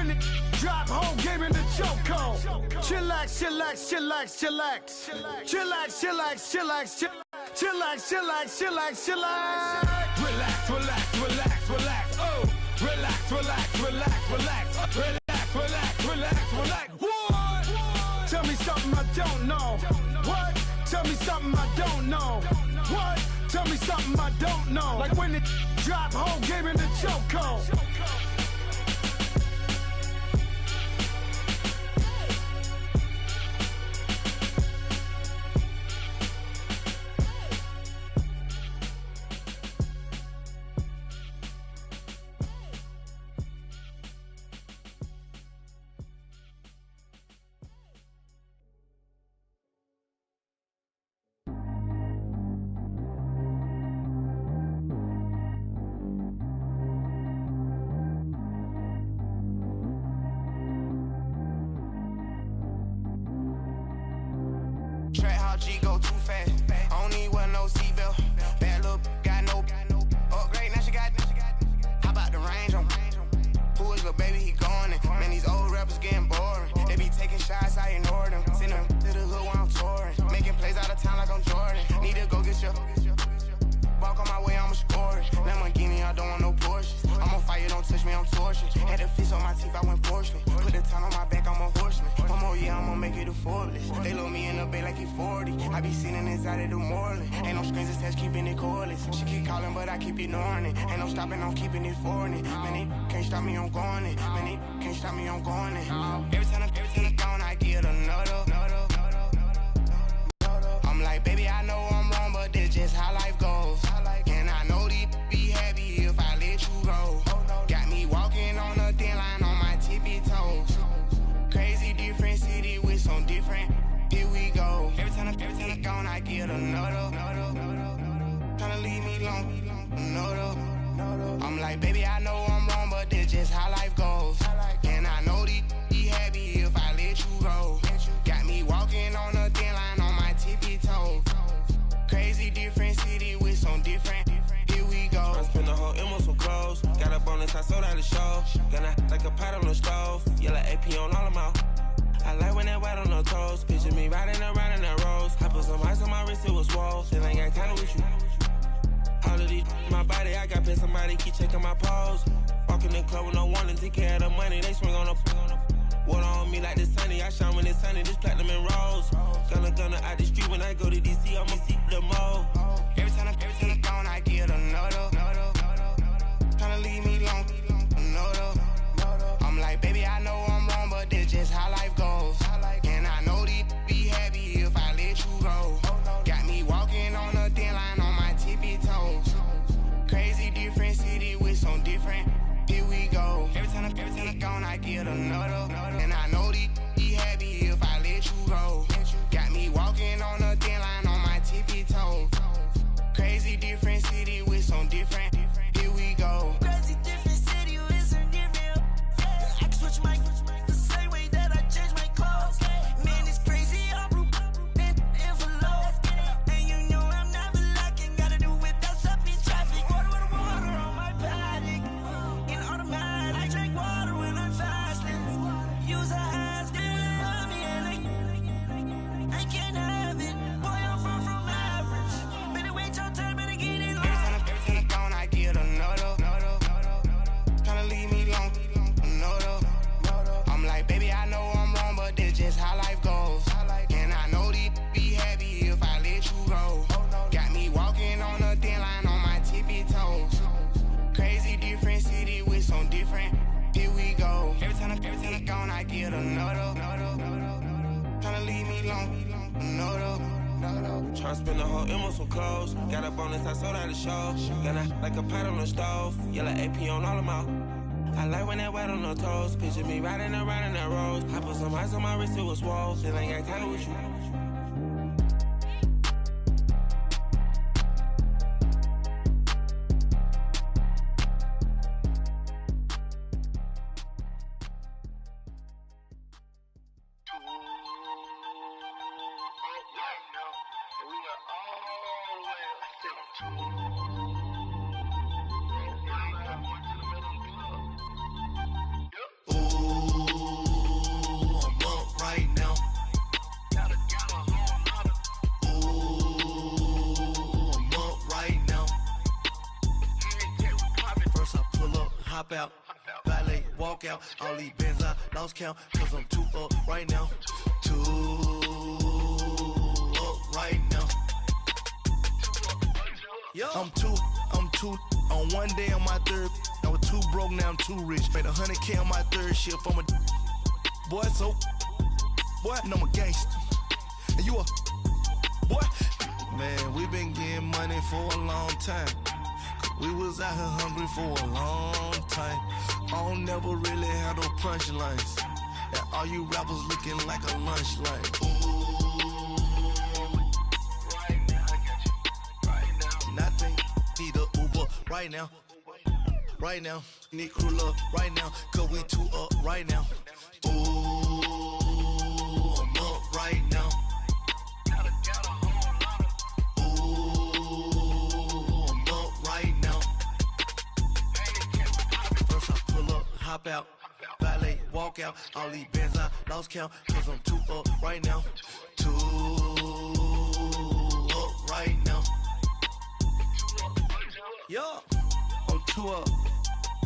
when it drop, whole game in the chokehold. Chillax, chillax, chillax, chillax. Chillax, chillax, chillax, chillax, chillax, chillax, chillax. Relax, relax, relax, relax. Oh, relax, relax, relax, relax. Relax, relax, relax, relax. What? Tell me something I don't know. What? Tell me something I don't know. What? Tell me something I don't know. Like when it drop, whole game in the chokehold. G go too fast. I don't need one no seatbelt. Bad little got no upgrade. Now she got. How about the range on? Who is little baby? He going in. Man, these old rappers getting boring. They be taking shots, I ignore them. Send them to the hood while I'm touring. Making plays out of town like I'm Jordan. Need to go get your. Walk on my way, I'ma score it. Lamborghini, I don't want no Porsches. I'm on fire, don't touch me, I'm tortured. Had the fish on my teeth, I went porcelain. Put the town on my back, I'm a horseman. One more year, I'ma make it a Forbes. They load me in the bay like he 40. I be sitting inside of the Moreland. Ain't no screens attached, keeping it cordless. She keep calling, but I keep ignoring it. Ain't no stopping, I'm keeping it for it. Man, they can't stop me, I'm going it. Man, they can't stop me, I'm going it. Every time I'm gone, I get another. I'm like, baby, I know I'm wrong, but this just how life goes. And I know these be happy if I let you go. Got me walking on a thin line on my tippy toes. Crazy different city with some different. Here we go. Every time I'm gone, I get another. Tryna leave me alone, another. I'm like, baby, I know I'm wrong, but this just how life goes. And I know these be happy if I let you go. Got me walking on a thin line on my tippy toes. Crazy different city with some different. Here we go. I spend the whole M on some clothes. Got a bonus, I sold out the show. Gonna like a pot on the stove. Yellow AP on all of my. I like when that white on the toes. Picture me riding around in that rose. I put some ice on my wrist, it was swole. Still ain't got time with you. All of these my body, I got pissed. Somebody keep checking my pose. Walking in the club with no warning, take care of the money. They swing on the. Water on me like the sunny, I shine when it's sunny, this platinum and rose. Gonna out the street when I go to DC, I'ma see the mall. Every time I'm gone, I get another. Tryna leave me alone, another. I'm like, baby, I know I'm wrong, but this just how life goes. And I know these be happy if I let you go. Got me walking on a thin line on my tippy toes. Crazy different city with some different. Here we go. Every time I'm gone, I get another. And I know these be happy if I let you go. Got me walking on a thin line on my tippy toes. Crazy different city with some different. Here we go. Crazy different city with some different. I can switch my the same way that I change my clothes. Man, it's crazy. I'm in envelope. And you know I'm never lacking. Gotta do without stopping traffic. Water with water on my paddock. In automatic. I drink water when I'm fasting. Use a has on me and I can't have it. Boy, I'm far from average. Better wait your turn, better get in line. Every time I'm gone, I get another. Tryna leave me alone, another. I'm like, baby, I know I'm wrong, but this just how life goes. And I know these be happy if I let you go. Got me walking on a thin line on my tippy toes. Crazy different city with some different. Here we go. Every time I'm gone, I get another. Tryna leave me alone, another. Tryna spend the whole M on some clothes. Got a bonus, I sold out the show. Gonna like a pot on the stove. Yellow AP on all of my. I like when that white on the toes. Picture me riding around in that rose. I put some ice on my wrist, it was swole. Still ain't got time with you. Ooh, hop out, valet, walk out. All these bands I lost count, cause I'm too up right now. Too up right now. I'm too on one day on my third. I was too broke, now I'm too rich. Made 100K on my third shift. I'm a boy, so boy, and I'm a gangster. And you a boy. Man, we been getting money for a long time. We was out here hungry for a long time. I don't never really have no punchlines. And all you rappers looking like a lunch line. Right now, I got you. Right now. Nothing, need a Uber right now. Right now, need crew love right now. Cause we too up right now. Ooh, I'm up right now. Hop out, valet, walk out. All these bands I lost count, cause I'm too up right now. Too up right now. Yo, I'm too up.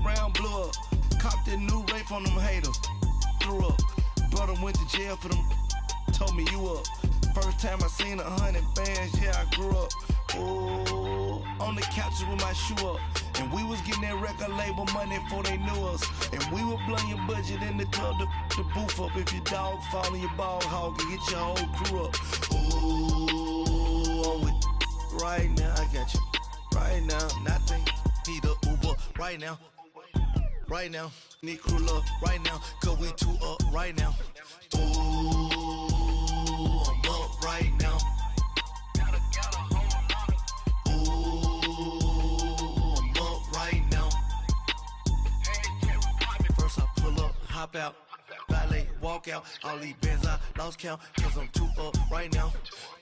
Round blew up. Copped that new rape on them haters. Threw up. Brother went to jail for them. Told me you up. First time I seen 100 bands, yeah, I grew up. Oh, on the couches with my shoe up. And we was getting that record label money before they knew us. And we were blowing your budget in the club to boof up. If your dog fall in your ball hog and get your whole crew up. Ooh, I'm with right now, I got you. Right now, nothing, need a Uber right now. Right now, need crew love right now. Cause we too up right now. Ooh, I'm up right now. Hop out, valet, walk out. All these bands I lost count, cause I'm too up right now.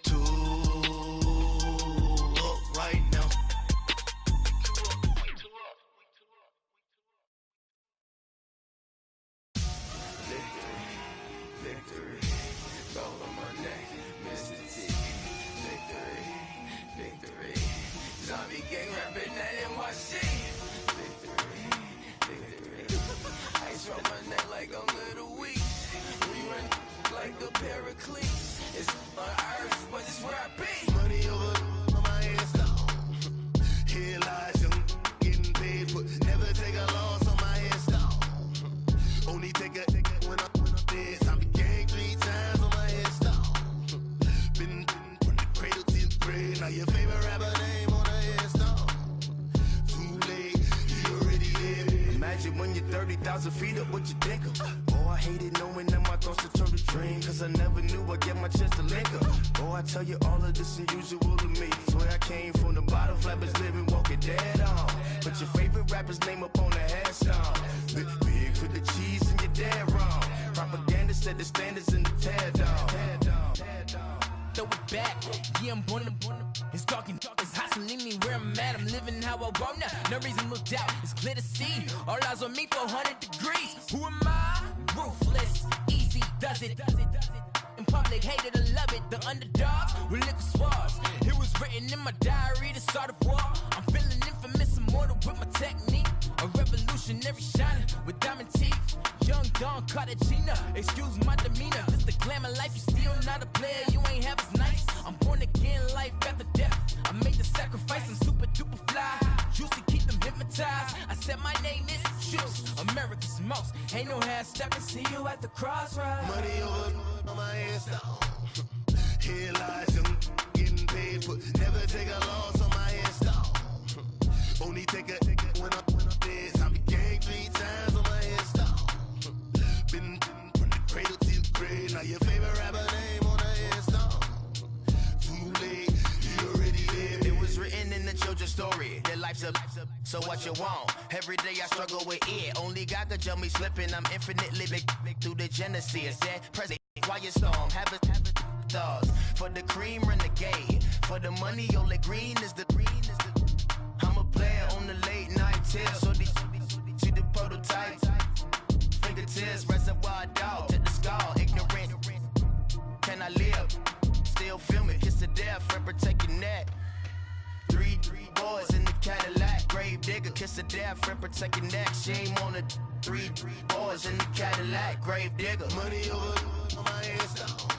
Too up right now. Victory, gold on my neck, Mr. T. Victory, zombie gang rapping that NYC. Ice on my neck like I'm Little Weak. We run like a Paraclete. It's on earth, but it's where I be. Money over on my hands down. Here lies young, getting paid, but never take a loss on my hands down. Only take a when I'm dead. I be gang 3 times on my hands down. Been from the cradle to the grave. Now your favorite rapper name on the hands down. Too late, you already dead. Imagine when you're 30,000 feet up, what you think of? Oh, I hated knowing that my thoughts would turn to dream. Cause I never knew I'd get my chance to link up. Oh, I tell you all of this unusual to me. Swear I came from the bottom, flappers living, walking dead on. Put your favorite rapper's name up on the headstone. Big for the cheese and you're dead wrong. Propaganda set the standards in the tear down. Throw it back, yeah, I'm born to. It's talking, it's hustling me where I'm at. I'm living how I want now. No reason to look out, it's clear to see. All eyes on me for 100 degrees. Who am I? Ruthless, easy, does it. In public, hated or love it. The underdogs with liquor swabs. It was written in my diary to start a war. I'm feeling infamous, immortal with my technique. A revolutionary shining with diamond teeth. Young Don Cartagena, excuse my demeanor. This the glamour life, you still not a player. You ain't half as nice. I'm born again, life after death. I made the sacrifice, I'm super duper fly. Used to keep them hypnotized. I said my name is Juice, America's most. Ain't no half stepping, see you at the crossroads. Money over on my hands down. Here lies young, getting paid, but never take a loss on my hands down. Only take a when I'm dead. I be gang 3 times on my hands down. Been from the cradle to the grave. Now your favorite rapper name on the hands down. Too late, you already dead. It was written in the children's story. Their life's a so what you want. Every day I struggle with it. Only God could jump me slipping. I'm infinitely big through the genesis. That present quiet storm. Have a thoughts for the cream renegade. For the money, only green is the I'm a player on the late night till. So these see the prototype. Fingertips, reservoir dog to the skull. Ignorant. Can I live? Still feel me. Kiss to death and protect your neck. Three boys in the Cadillac, grave digger, kiss the death friend, protect your neck. Shame on the three boys in the Cadillac, grave digger. Money over on my headstone.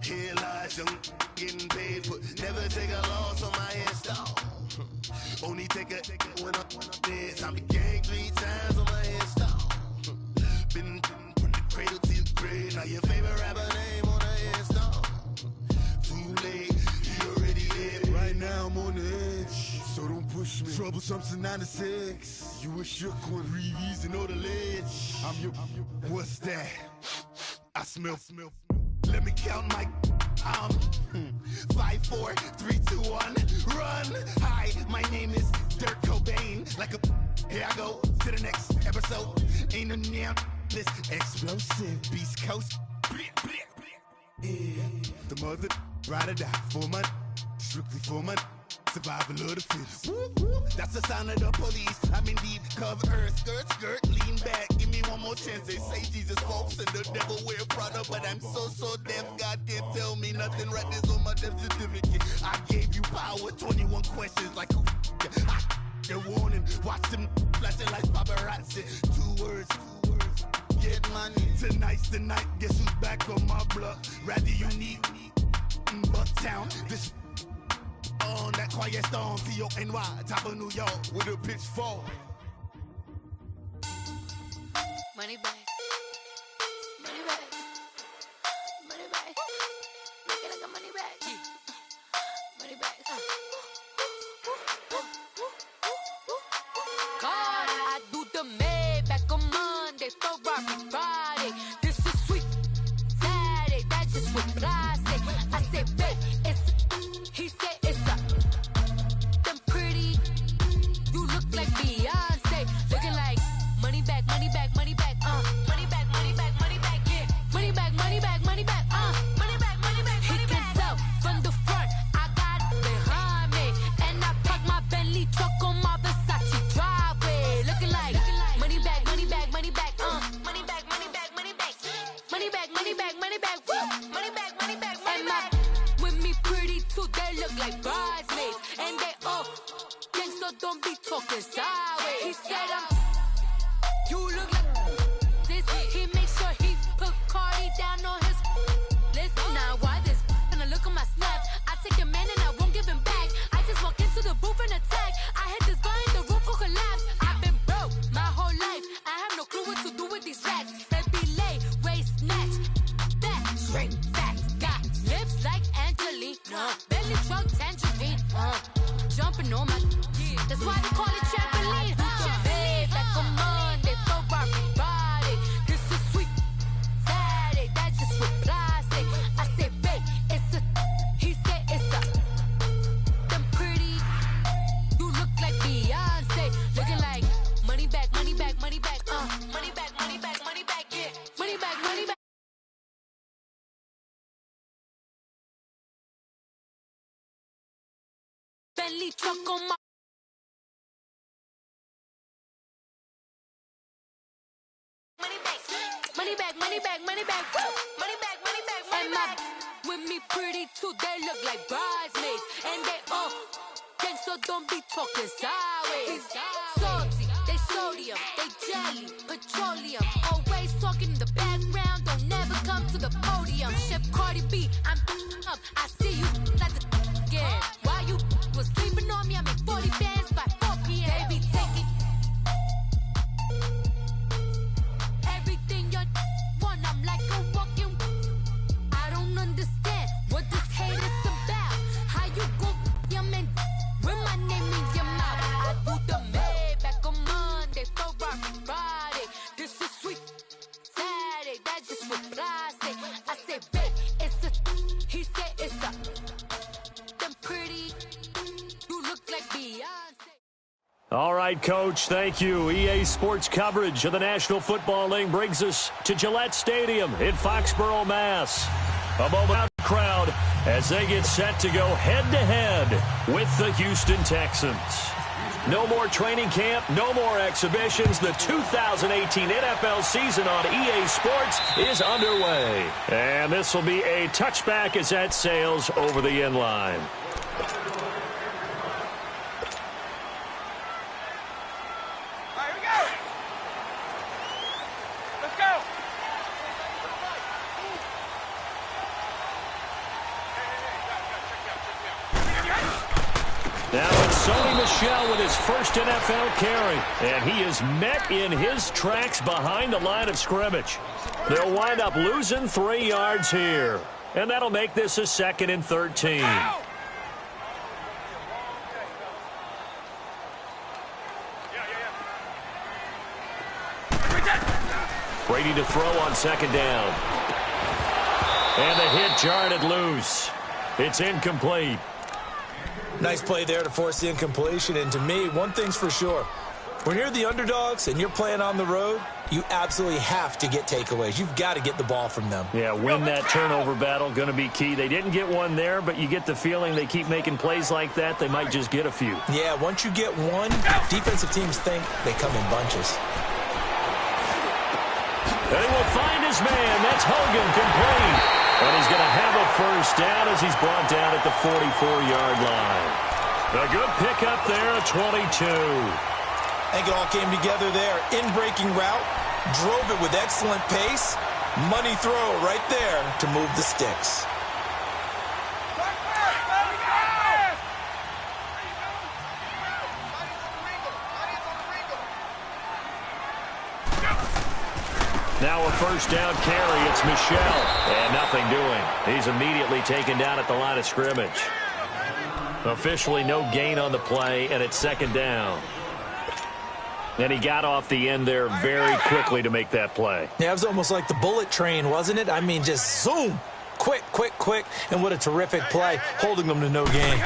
Here lies young getting paid for. Never take a loss on my headstone. Only take a when I'm dead. I be gang 3 times on my headstone. Been from the cradle to the grave. Now your favorite rapper name on the headstone. Too late, he already dead. Right now I'm on the edge, so don't push me. Troublesome to 96. You a shook one, breathe and know the ledge. I'm your, what's that? I smell. Let me count my 5, 4, 3, 2, 1, run. Hi, my name is Dirk Cobain. Like a here I go to the next episode. Ain't no damn this explosive Beast Coast. Yeah. The mother ride or die for my strictly for my survival of the fittest. That's the sign of the police. I'm in deep cover earth, skirt, lean back. Give me one more chance. They say Jesus folks and the devil wear Prada, but I'm so deaf. God can't tell me nothing. Right this on my death certificate. I gave you power. 21 questions like who? They're warning. Watch them flashing like paparazzi. 2 words. Get money. Tonight's the night. Guess who's back on my block? Rather unique. Bucktown. This. On that quiet storm, T-O-N-Y, top of New York, with a pitchfork. Money back. Money back. Money back. Make it like a money back. Money back. God, I do the Maybach on Monday, Ferrari Friday. This is sweet Saturday, that's just what I say. I say, babe, he said it's a them pretty. You look like Beyonce, looking like money back, money back, money back, money back, money back, money back, yeah, money back, money back, money back, money back, money back. He can tell from the front, I got it behind me, and I park my Bentley truck on my Versace driveway, looking like money back, money back, money back, money back, money back, money back, money back, money back, money back, money back, money back, money back. With me pretty too, they look like bridesmaids, and they all gang, so don't be talking sideways. He said you look like this. He make sure he put Cardi down on his list. Now why this? And I look on my snap, I take a man and I won't give him back. I just walk into the booth and attack. I hit this guy in the roof will collapse. I've been broke my whole life. I have no clue what to do with these racks. Baby lay, waist snatch, back, shrink back. Got lips like Angelina, belly truck tangerine, jumping on my. That's why they call it trampoline. Babe, back on Monday, Ferrari Friday. This is sweet Saturday, that's just what I say. I say, babe, it's a. He said it's a. Them pretty. You look like Beyonce, looking like money back, money back, money back, money back, money back, money back, yeah, money back, money back. Bentley truck on my. Money back, money back, money back, money back, money back, money back, money back. With me pretty too, they look like bridesmaids, and they all gang, so don't be talking sideways. Salty, they sodium, they jelly, petroleum. Always talking in the background, don't never come to the podium. Chef Cardi B, I'm up, I see you like the again. Why you was sleeping on me? I make 40 bands by 4 p.m. They be taking everything you want. I'm like a walking. I don't understand what this hate is about. How you go your man with my name in your mouth? I do the Maybach on Monday, Ferrari Friday. This is sweet Saturday, that's just what I say. I say, babe, it's a. He said it's a. Them pretty. You look like Beyonce. All right, Coach, thank you. EA Sports coverage of the National Football League brings us to Gillette Stadium in Foxborough, Mass. A moment crowd as they get set to go head-to-head with the Houston Texans. No more training camp, no more exhibitions. The 2018 NFL season on EA Sports is underway. And this will be a touchback as that sails over the end line. Sony Michel with his first NFL carry. And he is met in his tracks behind the line of scrimmage. They'll wind up losing 3 yards here. And that'll make this a 2nd and 13. Brady to throw on 2nd down. And the hit jarred it loose. It's incomplete. Nice play there to force the incompletion. And to me, one thing's for sure. When you're the underdogs and you're playing on the road, you absolutely have to get takeaways. You've got to get the ball from them. Yeah, win that turnover battle, going to be key. They didn't get one there, but you get the feeling they keep making plays like that, they might just get a few. Yeah, once you get one, defensive teams think they come in bunches. And he will find his man. That's Hogan, complete. And he's going to have a first down as he's brought down at the 44-yard line. A good pickup there, a 22. I think it all came together there. In-breaking route, drove it with excellent pace. Money throw right there to move the sticks. Now a first down carry. It's Michel. And nothing doing. He's immediately taken down at the line of scrimmage. Officially no gain on the play, and it's 2nd down. And he got off the end there very quickly to make that play. Yeah, it was almost like the bullet train, wasn't it? I mean, just zoom. Quick, quick, quick. And what a terrific play, holding them to no gain.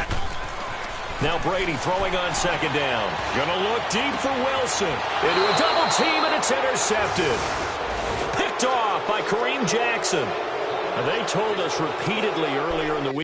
Now Brady throwing on 2nd down. Gonna look deep for Wilson. Into a double team, and it's intercepted. Picked off by Kareem Jackson. Now, they told us repeatedly earlier in the week.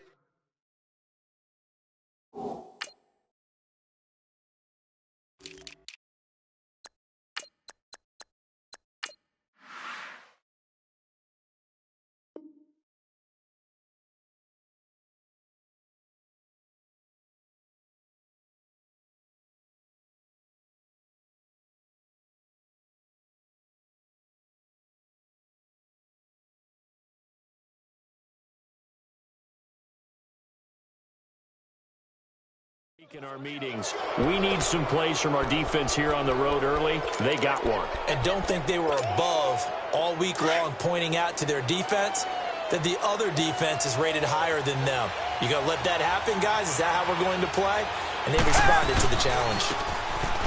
In our meetings, we need some plays from our defense here on the road early. They got one. And don't think they were above all week long, pointing out to their defense that the other defense is rated higher than them. You gonna let that happen, guys? Is that how we're going to play? And they responded to the challenge.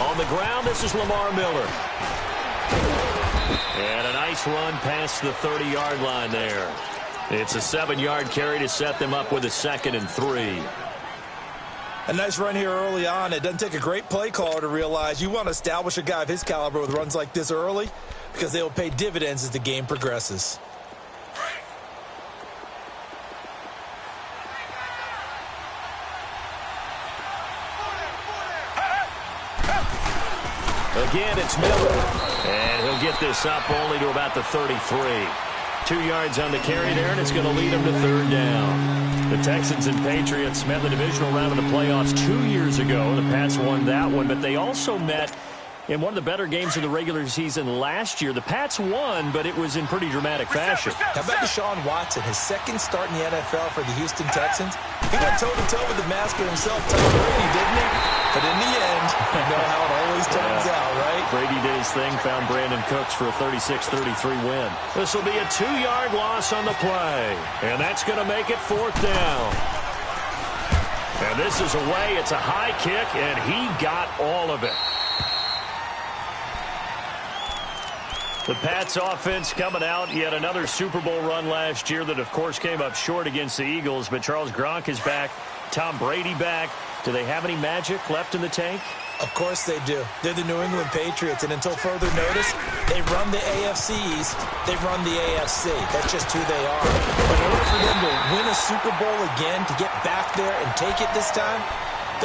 On the ground, this is Lamar Miller. And a nice run past the 30-yard line there. It's a 7-yard carry to set them up with a 2nd and 3. A nice run here early on. It doesn't take a great play caller to realize you want to establish a guy of his caliber with runs like this early because they will pay dividends as the game progresses. Again, it's Miller. And he'll get this up only to about the 33. 2 yards on the carry there, and it's going to lead him to 3rd down. The Texans and Patriots met in the divisional round of the playoffs 2 years ago. The Pats won that one, but they also met in one of the better games of the regular season last year. The Pats won, but it was in pretty dramatic fashion. How about Deshaun Watson, his 2nd start in the NFL for the Houston Texans? He went toe-to-toe with the master himself, Tom Brady, didn't he? But in the end, you know how it always turns out, right? Brady did his thing, found Brandon Cooks for a 36-33 win. This will be a 2-yard loss on the play, and that's going to make it 4th down. And this is away. It's a high kick, and he got all of it. The Pats offense coming out, yet another Super Bowl run last year that, of course, came up short against the Eagles. But Charles Gronk is back. Tom Brady back. Do they have any magic left in the tank? Of course they do. They're the New England Patriots, and until further notice, they run the AFC East. They run the AFC. That's just who they are. But in order for them to win a Super Bowl again, to get back there and take it this time,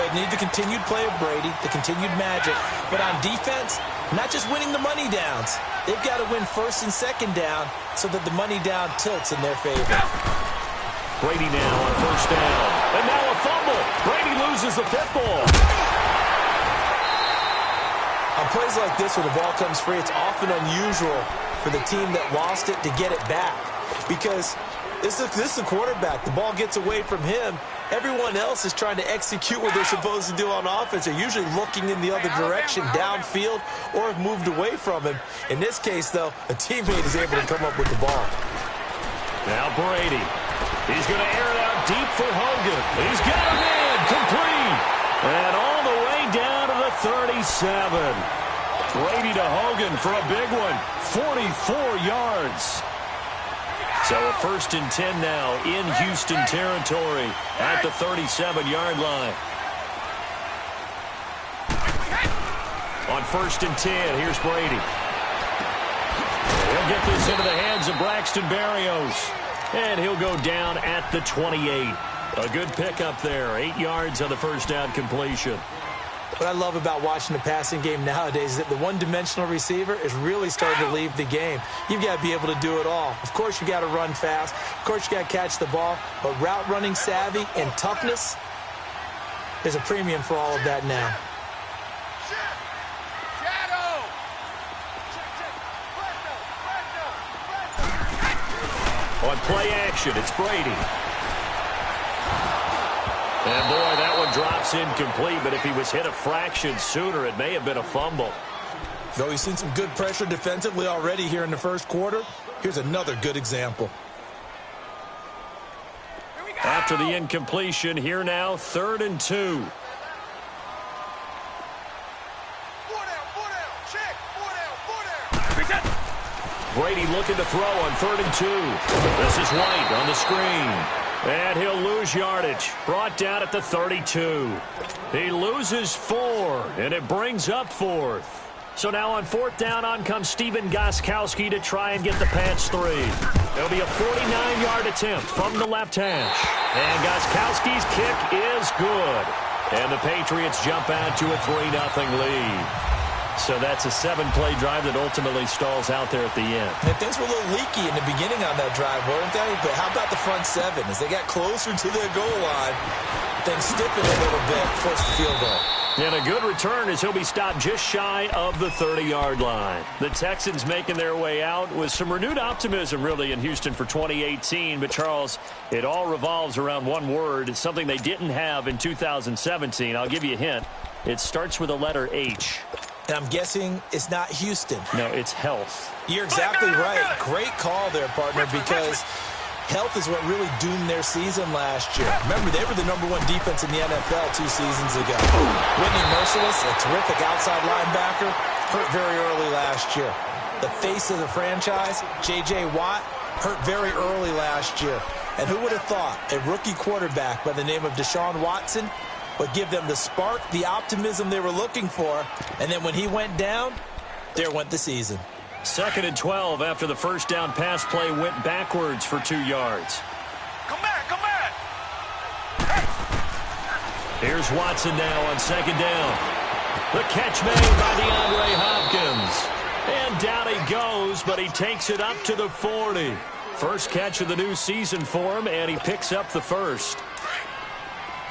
they need the continued play of Brady, the continued magic. But on defense, not just winning the money downs. They've got to win 1st and 2nd down so that the money down tilts in their favor. Brady now on 1st down. And now a fumble. Brady loses the football. On plays like this where the ball comes free, it's often unusual for the team that lost it to get it back. Because this is a quarterback. The ball gets away from him, Everyone else is trying to execute what they're supposed to do on offense. They're usually looking in the other direction, downfield, or have moved away from him. In this case, though, a teammate is able to come up with the ball. Now Brady. He's going to air it out deep for Hogan. He's got him in. Complete. And all the way down to the 37. Brady to Hogan for a big one. 44 yards. So a 1st and 10 now in Houston territory at the 37-yard line. On 1st and 10, here's Brady. He'll get this into the hands of Braxton Berrios. And he'll go down at the 28. A good pickup there. 8 yards on the first down completion. What I love about watching the passing game nowadays is that the one-dimensional receiver is really starting to leave the game. You've got to be able to do it all. Of course, you got to run fast. Of course, you got to catch the ball. But route running savvy and toughness, there's a premium for all of that now. On play action, it's Brady. And, boy, that one drops incomplete, but if he was hit a fraction sooner, it may have been a fumble. Though he's seen some good pressure defensively already here in the first quarter, here's another good example. After the incompletion, here now, 3rd and 2. Brady looking to throw on 3rd and 2. This is White on the screen. And he'll lose yardage. Brought down at the 32. He loses 4, and it brings up 4th. So now on 4th down, on comes Stephen Gostkowski to try and get the Pats 3. It'll be a 49-yard attempt from the left hash. And Gostkowski's kick is good. And the Patriots jump out to a 3-0 lead. So that's a 7-play drive that ultimately stalls out there at the end. And things were a little leaky in the beginning on that drive, weren't they? But how about the front 7? As they got closer to their goal line, things stiffened a little bit, forced the field goal. And a good return as he'll be stopped just shy of the 30-yard line. The Texans making their way out with some renewed optimism, really, in Houston for 2018. But, Charles, it all revolves around one word. It's something they didn't have in 2017. I'll give you a hint. It starts with a letter H. And I'm guessing it's not Houston. No, it's health. You're exactly right. Great call there, partner, because health is what really doomed their season last year. Remember, they were the #1 defense in the NFL 2 seasons ago. Whitney Merciless, a terrific outside linebacker, hurt very early last year. The face of the franchise, J.J. Watt, hurt very early last year. And who would have thought a rookie quarterback by the name of Deshaun Watson would give them the spark, the optimism they were looking for, and then when he went down, there went the season. 2nd and 12 after the first down pass play went backwards for 2 yards. Come back, come back! Here's Watson now on 2nd down. The catch made by DeAndre Hopkins. And down he goes, but he takes it up to the 40. First catch of the new season for him, and he picks up the first.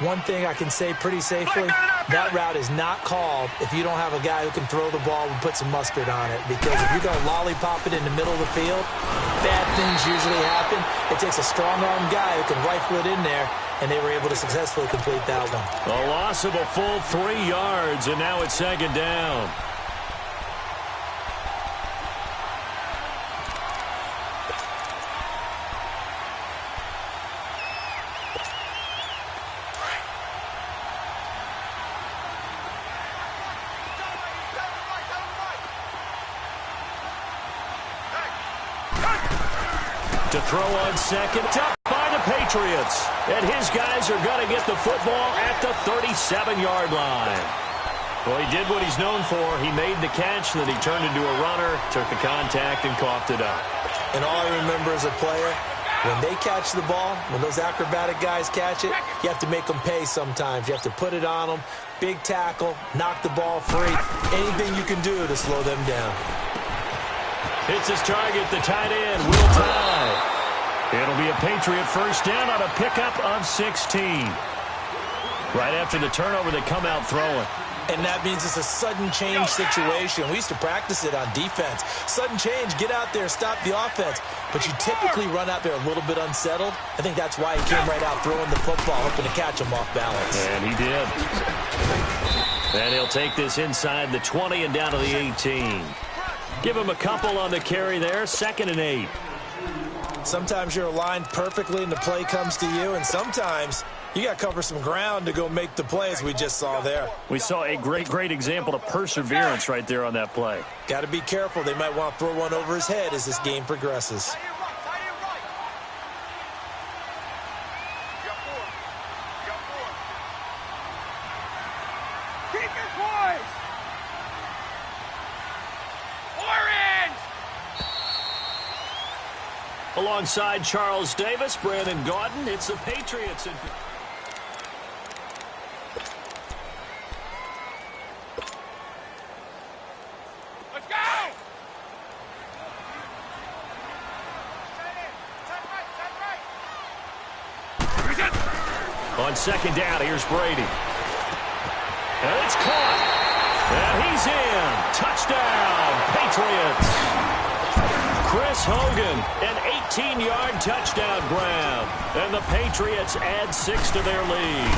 One thing I can say pretty safely, that route is not called if you don't have a guy who can throw the ball and put some mustard on it. Because if you're going to lollipop it in the middle of the field, bad things usually happen. It takes a strong-arm guy who can rifle it in there, and they were able to successfully complete that one. A loss of a full 3 yards, and now it's 2nd down. To throw on 2nd, up by the Patriots. And his guys are going to get the football at the 37-yard line. Well, he did what he's known for. He made the catch, then he turned into a runner, took the contact, and coughed it up. And all I remember as a player, when they catch the ball, when those acrobatic guys catch it, you have to make them pay sometimes. You have to put it on them, big tackle, knock the ball free. Anything you can do to slow them down. Hits his target, the tight end, Will Tye. It'll be a Patriot first down on a pickup of 16. Right after the turnover, they come out throwing. And that means it's a sudden change situation. We used to practice it on defense. Sudden change, get out there, stop the offense. But you typically run out there a little bit unsettled. I think that's why he came right out throwing the football, hoping to catch him off balance. And he did. And he'll take this inside the 20 and down to the 18. Give him a couple on the carry there, 2nd and 8. Sometimes you're aligned perfectly and the play comes to you, and sometimes you got to cover some ground to go make the play, as we just saw there. We saw a great example of perseverance right there on that play. Got to be careful. They might want to throw one over his head as this game progresses. Alongside Charles Davis, Brandon Gaudin, it's the Patriots. Let's go! On 2nd down, here's Brady. And it's caught. And he's in. Touchdown, Patriots. Chris Hogan, an 18-yard touchdown grab. And the Patriots add 6 to their lead.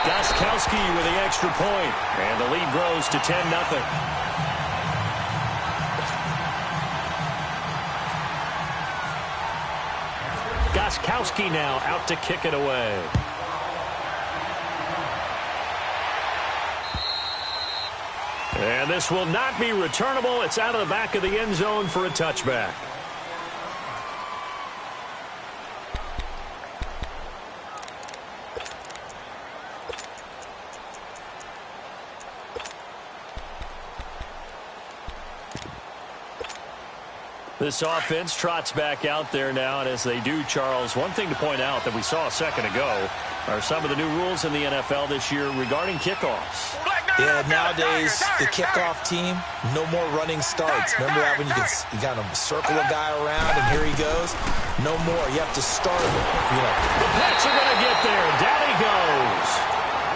Gostkowski with the extra point. And the lead grows to 10-0. Gostkowski now out to kick it away. And this will not be returnable. It's out of the back of the end zone for a touchback. This offense trots back out there now, and as they do, Charles, one thing to point out that we saw a second ago are some of the new rules in the NFL this year regarding kickoffs. Yeah, nowadays, the kickoff team, no more running starts. Remember that when you kind of circle a guy around and here he goes? No more. You have to start, The Pats are going to get there. Down he goes.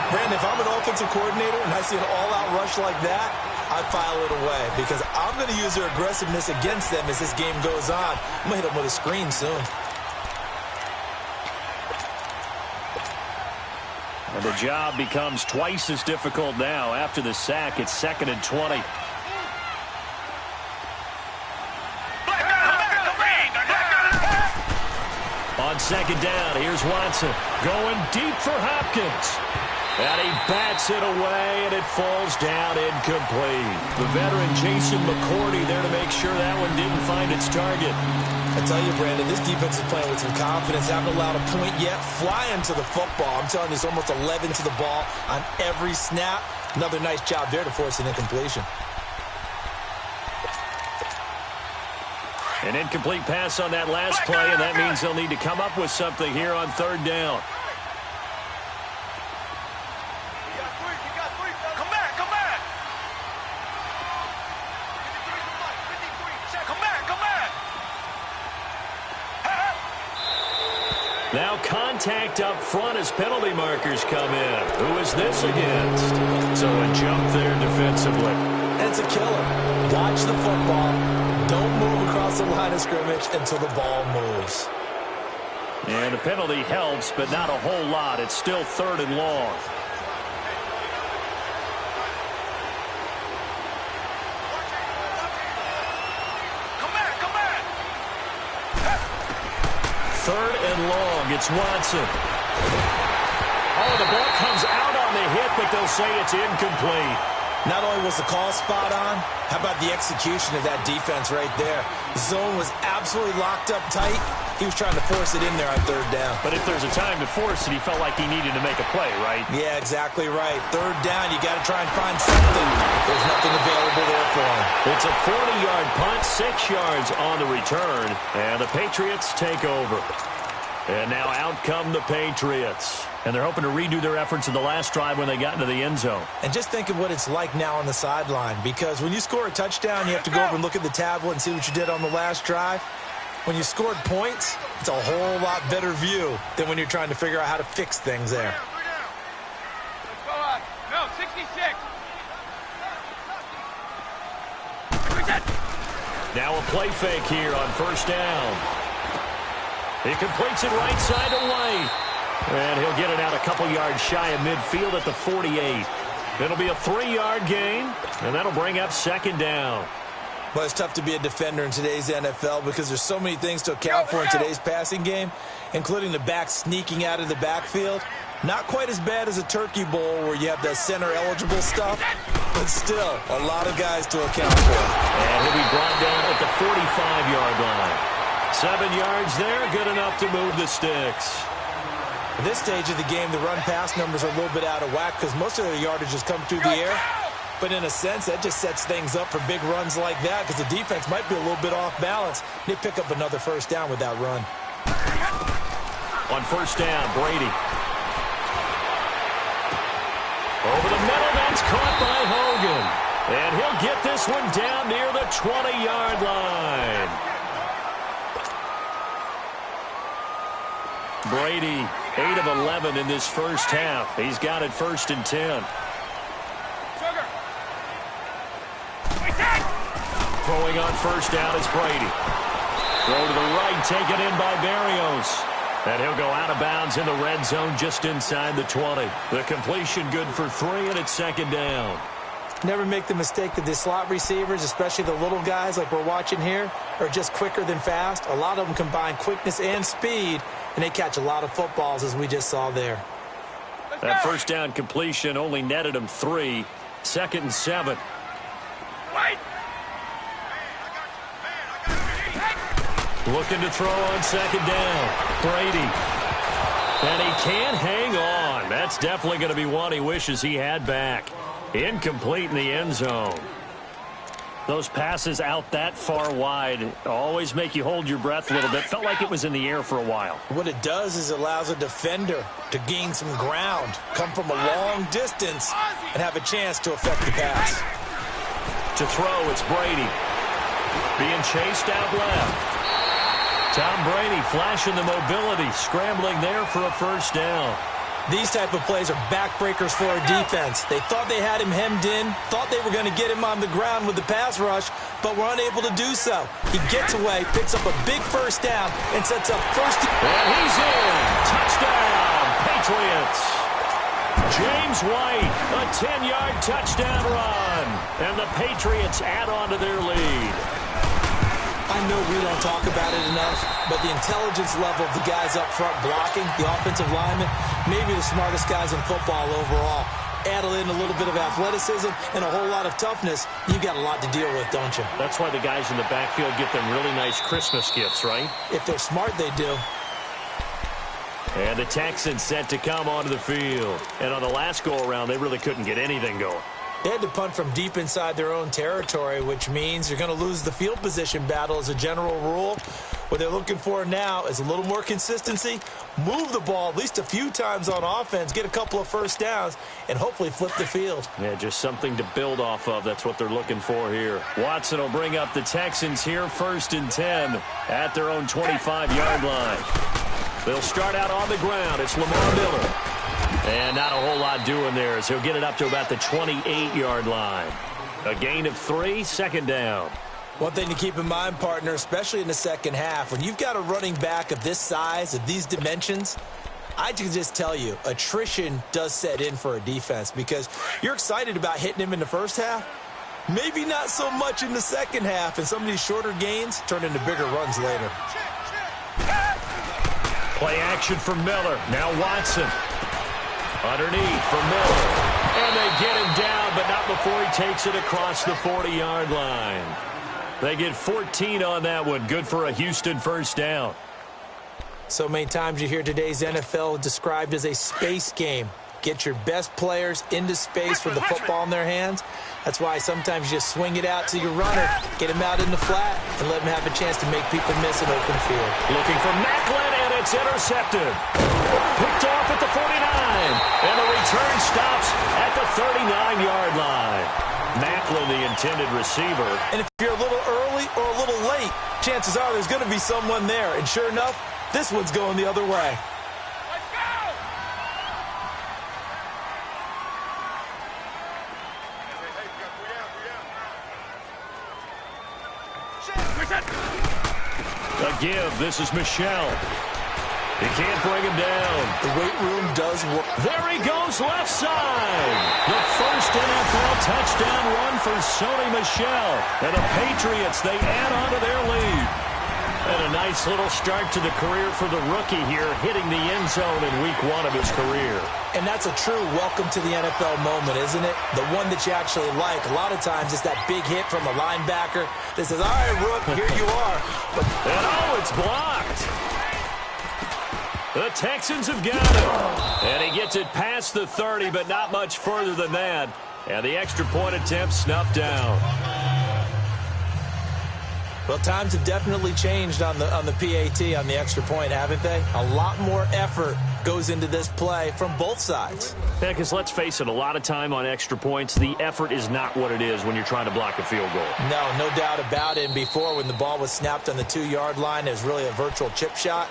Brandon, if I'm an offensive coordinator and I see an all-out rush like that, I file it away because I'm going to use their aggressiveness against them as this game goes on. I'm going to hit them with a screen soon. And the job becomes twice as difficult now. After the sack, it's 2nd and 20. On 2nd down, here's Watson going deep for Hopkins. And he bats it away, and it falls down incomplete. The veteran Jason McCourty there to make sure that one didn't find its target. I tell you, Brandon, this defense is playing with some confidence. Haven't allowed a point yet. Flying to the football. I'm telling you, it's almost 11 to the ball on every snap. Another nice job there to force an incompletion. An incomplete pass on that last play, and that means they'll need to come up with something here on 3rd down. Now contact up front as penalty markers come in. Who is this against? So a jump there defensively. And it's a killer. Watch the football. Don't move across the line of scrimmage until the ball moves. And the penalty helps, but not a whole lot. It's still 3rd and long. Third and long. It's Watson. Oh, the ball comes out on the hit, but they'll say it's incomplete. Not only was the call spot on, how about the execution of that defense right there? The zone was absolutely locked up tight. He was trying to force it in there on 3rd down. But if there's a time to force it, he felt like he needed to make a play, right? Yeah, exactly right. 3rd down, you got to try and find something. There's nothing available there for him. It's a 40-yard punt, 6 yards on the return, and the Patriots take over. And now out come the Patriots. And they're hoping to redo their efforts in the last drive when they got into the end zone. And just think of what it's like now on the sideline, because when you score a touchdown, you have to go over and look at the tablet and see what you did on the last drive. When you scored points, it's a whole lot better view than when you're trying to figure out how to fix things there. Now a play fake here on first down. He completes it right side to White. And he'll get it out a couple yards shy of midfield at the 48. It'll be a 3-yard gain, and that'll bring up second down. Well, it's tough to be a defender in today's NFL because there's so many things to account for in today's passing game, including the back sneaking out of the backfield. Not quite as bad as a turkey bowl where you have the center-eligible stuff, but still a lot of guys to account for. And he'll be brought down at the 45-yard line. 7 yards there, good enough to move the sticks. At this stage of the game, the run-pass numbers are a little bit out of whack because most of their yardage has come through the air. But in a sense, that just sets things up for big runs like that because the defense might be a little bit off balance. They pick up another first down with that run. On first down, Brady. Over the middle, that's caught by Hogan. And he'll get this one down near the 20-yard line. Brady, 8 of 11 in this first half. He's got it 1st and 10. Throwing on first down is Brady. Throw to the right, taken in by Barrios. And he'll go out of bounds in the red zone just inside the 20. The completion good for 3, and it's second down. Never make the mistake that the slot receivers, especially the little guys like we're watching here, are just quicker than fast. A lot of them combine quickness and speed, and they catch a lot of footballs, as we just saw there. That first down completion only netted him 3. 2nd and 7. Looking to throw on second down. Brady. And he can't hang on. That's definitely going to be one he wishes he had back. Incomplete in the end zone. Those passes out that far wide always make you hold your breath a little bit. Felt like it was in the air for a while. What it does is it allows a defender to gain some ground, come from a long distance, and have a chance to affect the pass. To throw, it's Brady. Being chased out left. Tom Brady flashing the mobility, scrambling there for a first down. These type of plays are backbreakers for a defense. They thought they had him hemmed in, thought they were going to get him on the ground with the pass rush, but were unable to do so. He gets away, picks up a big first down, and sets up first. And he's in. Touchdown, Patriots. James White, a 10-yard touchdown run. And the Patriots add on to their lead. I know we don't talk about it enough, but the intelligence level of the guys up front blocking, the offensive linemen, maybe the smartest guys in football overall. Add in a little bit of athleticism and a whole lot of toughness, you got a lot to deal with, don't you? That's why the guys in the backfield get them really nice Christmas gifts, right? If they're smart, they do. And the Texans set to come onto the field. And on the last go-around, they really couldn't get anything going. They had to punt from deep inside their own territory, which means you're going to lose the field position battle as a general rule. What they're looking for now is a little more consistency, move the ball at least a few times on offense, get a couple of first downs, and hopefully flip the field. Yeah, just something to build off of. That's what they're looking for here. Watson will bring up the Texans here 1st and 10 at their own 25-yard line. They'll start out on the ground. It's Lamar Miller. And not a whole lot doing there as he'll get it up to about the 28-yard line. A gain of 3, second down. One thing to keep in mind, partner, especially in the second half, when you've got a running back of this size, of these dimensions, I can just tell you, attrition does set in for a defense because you're excited about hitting him in the first half. Maybe not so much in the second half, and some of these shorter gains turn into bigger runs later. Play action for Miller. Now Watson. Underneath for Miller. And they get him down, but not before he takes it across the 40-yard line. They get 14 on that one. Good for a Houston first down. So many times you hear today's NFL described as a space game. Get your best players into space with the football in their hands. That's why sometimes you just swing it out to your runner, get him out in the flat, and let him have a chance to make people miss an open field. Looking for Macklin, and it's intercepted. Picked off at the 49, and the return stops at the 39-yard line. Macklin, the intended receiver. And if you're a little early or a little late, chances are there's going to be someone there. And sure enough, this one's going the other way. A give. This is Michel. He can't bring him down. The weight room does work. There he goes, left side. The first NFL touchdown run for Sony Michel. And the Patriots, they add on to their lead. And a nice little start to the career for the rookie here, hitting the end zone in week 1 of his career. And that's a true welcome to the NFL moment, isn't it? The one that you actually like. A lot of times it's that big hit from the linebacker that says, all right, Rook, here you are. And oh, it's blocked. The Texans have got him. And he gets it past the 30, but not much further than that. And the extra point attempt snuffed down. Well, times have definitely changed on the PAT, on the extra point, haven't they? A lot more effort goes into this play from both sides. Yeah, because let's face it, a lot of time on extra points, the effort is not what it is when you're trying to block a field goal. No doubt about it. And before, when the ball was snapped on the 2-yard line, it was really a virtual chip shot.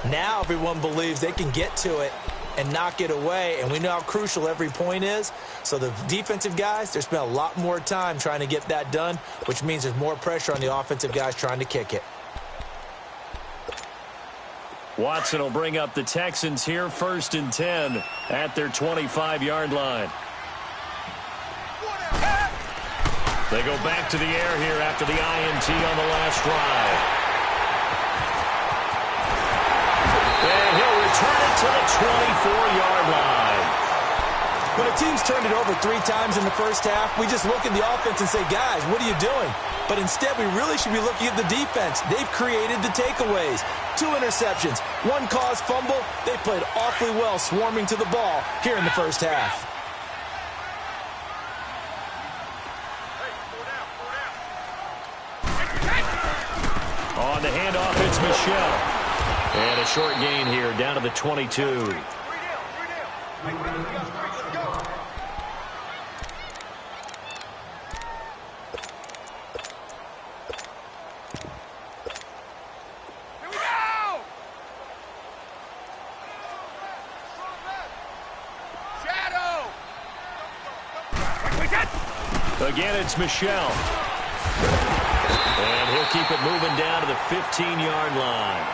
Now everyone believes they can get to it and knock it away, and we know how crucial every point is. So the defensive guys, they spent a lot more time trying to get that done, which means there's more pressure on the offensive guys trying to kick it. Watson will bring up the Texans here, 1st and 10 at their 25-yard line. They go back to the air here after the INT on the last drive. And he'll return it to the 24-yard line. When a team's turned it over 3 times in the first half, we just look at the offense and say, guys, what are you doing? But instead, we really should be looking at the defense. They've created the takeaways. 2 interceptions, 1 caused fumble. They played awfully well swarming to the ball here in the first half. On the handoff, it's Michel. And a short gain here, down to the 22. Again, it's Michel. And he'll keep it moving down to the 15-yard line.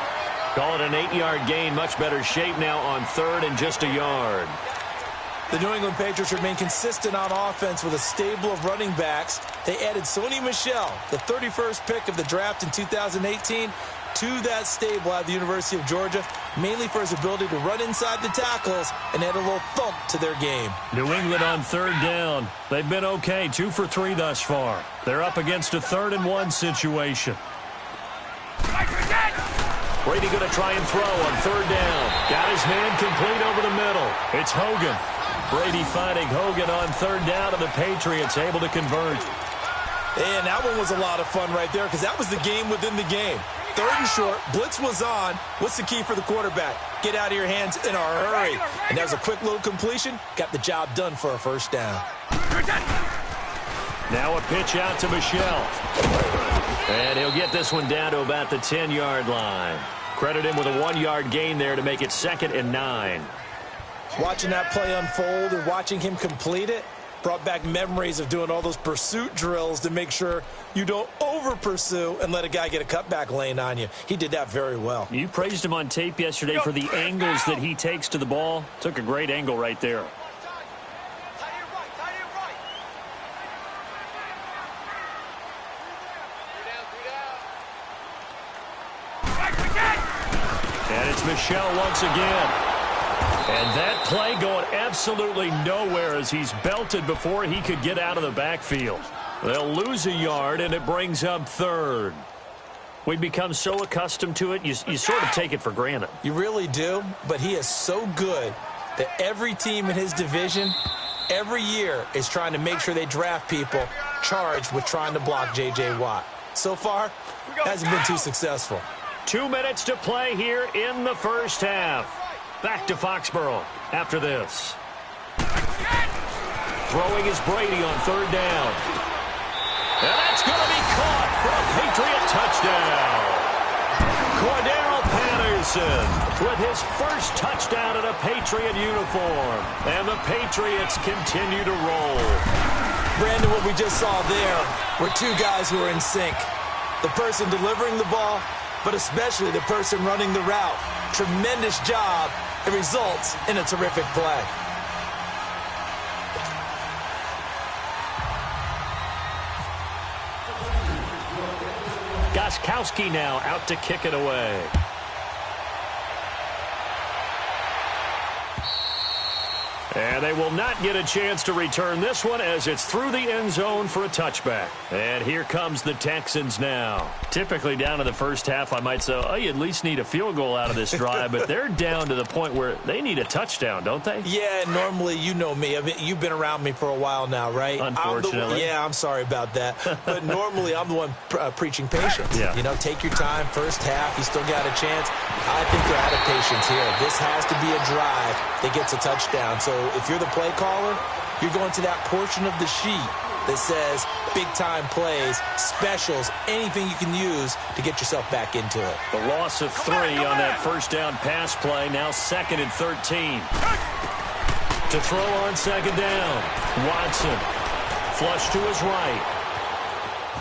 Call it an 8-yard gain. Much better shape now on 3rd and just a yard. The New England Patriots remain consistent on offense with a stable of running backs. They added Sony Michel, the 31st pick of the draft in 2018, to that stable at the University of Georgia, mainly for his ability to run inside the tackles and add a little thump to their game. New England on 3rd down. They've been okay, 2 for 3 thus far. They're up against a 3rd and 1 situation. Brady going to try and throw on 3rd down. Got his man complete over the middle. It's Hogan. Brady finding Hogan on 3rd down, and the Patriots able to convert. And that one was a lot of fun right there because that was the game within the game. 3rd and short, blitz was on. What's the key for the quarterback? Get out of your hands in a hurry. And that was a quick little completion. Got the job done for a 1st down. Now a pitch out to Michel. And he'll get this one down to about the 10-yard line. Credit him with a 1-yard gain there to make it 2nd and 9. Watching that play unfold and watching him complete it brought back memories of doing all those pursuit drills to make sure you don't over-pursue and let a guy get a cutback lane on you. He did that very well. You praised him on tape yesterday for the angles that he takes to the ball. Took a great angle right there. And it's Michel once again. And that play going absolutely nowhere as he's belted before he could get out of the backfield. They'll lose a yard, and it brings up 3rd. We become so accustomed to it, you sort of take it for granted. You really do, but he is so good that every team in his division, every year, is trying to make sure they draft people charged with trying to block J.J. Watt. So far, hasn't been too successful. 2 minutes to play here in the first half. Back to Foxborough after this. Throwing is Brady on 3rd down. And that's going to be caught for a Patriot touchdown. Cordell Patterson with his first touchdown in a Patriot uniform. And the Patriots continue to roll. Brandon, what we just saw there were 2 guys who are in sync. The person delivering the ball, but especially the person running the route. Tremendous job. It results in a terrific play. Gostkowski now out to kick it away. And they will not get a chance to return this one as it's through the end zone for a touchback. And here comes the Texans now. Typically down in the first half, I might say, oh, you at least need a field goal out of this drive. But they're down to the point where they need a touchdown, don't they? Yeah, normally, you know me. I mean, you've been around me for a while now, right? Unfortunately. I'm sorry about that. But normally, I'm the one preaching patience. Yeah. You know, take your time. First half, you still got a chance. I think they're out of patience here. This has to be a drive that gets a touchdown. So if you're the play caller, you're going to that portion of the sheet that says big-time plays, specials, anything you can use to get yourself back into it. The loss of 3 on that first down pass play, now 2nd and 13. To throw on 2nd down, Watson. Flush to his right.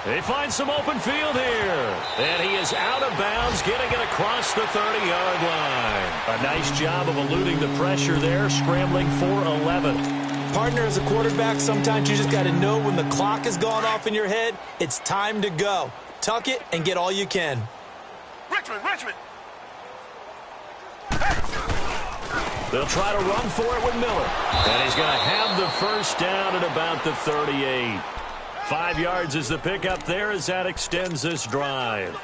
They find some open field here. And he is out of bounds, getting it across the 30-yard line. A nice job of eluding the pressure there, scrambling for 11. Partner, as a quarterback, sometimes you just got to know when the clock has gone off in your head, it's time to go. Tuck it and get all you can. Richmond. They'll try to run for it with Miller. And he's going to have the first down at about the 38. 5 yards is the pickup there as that extends this drive.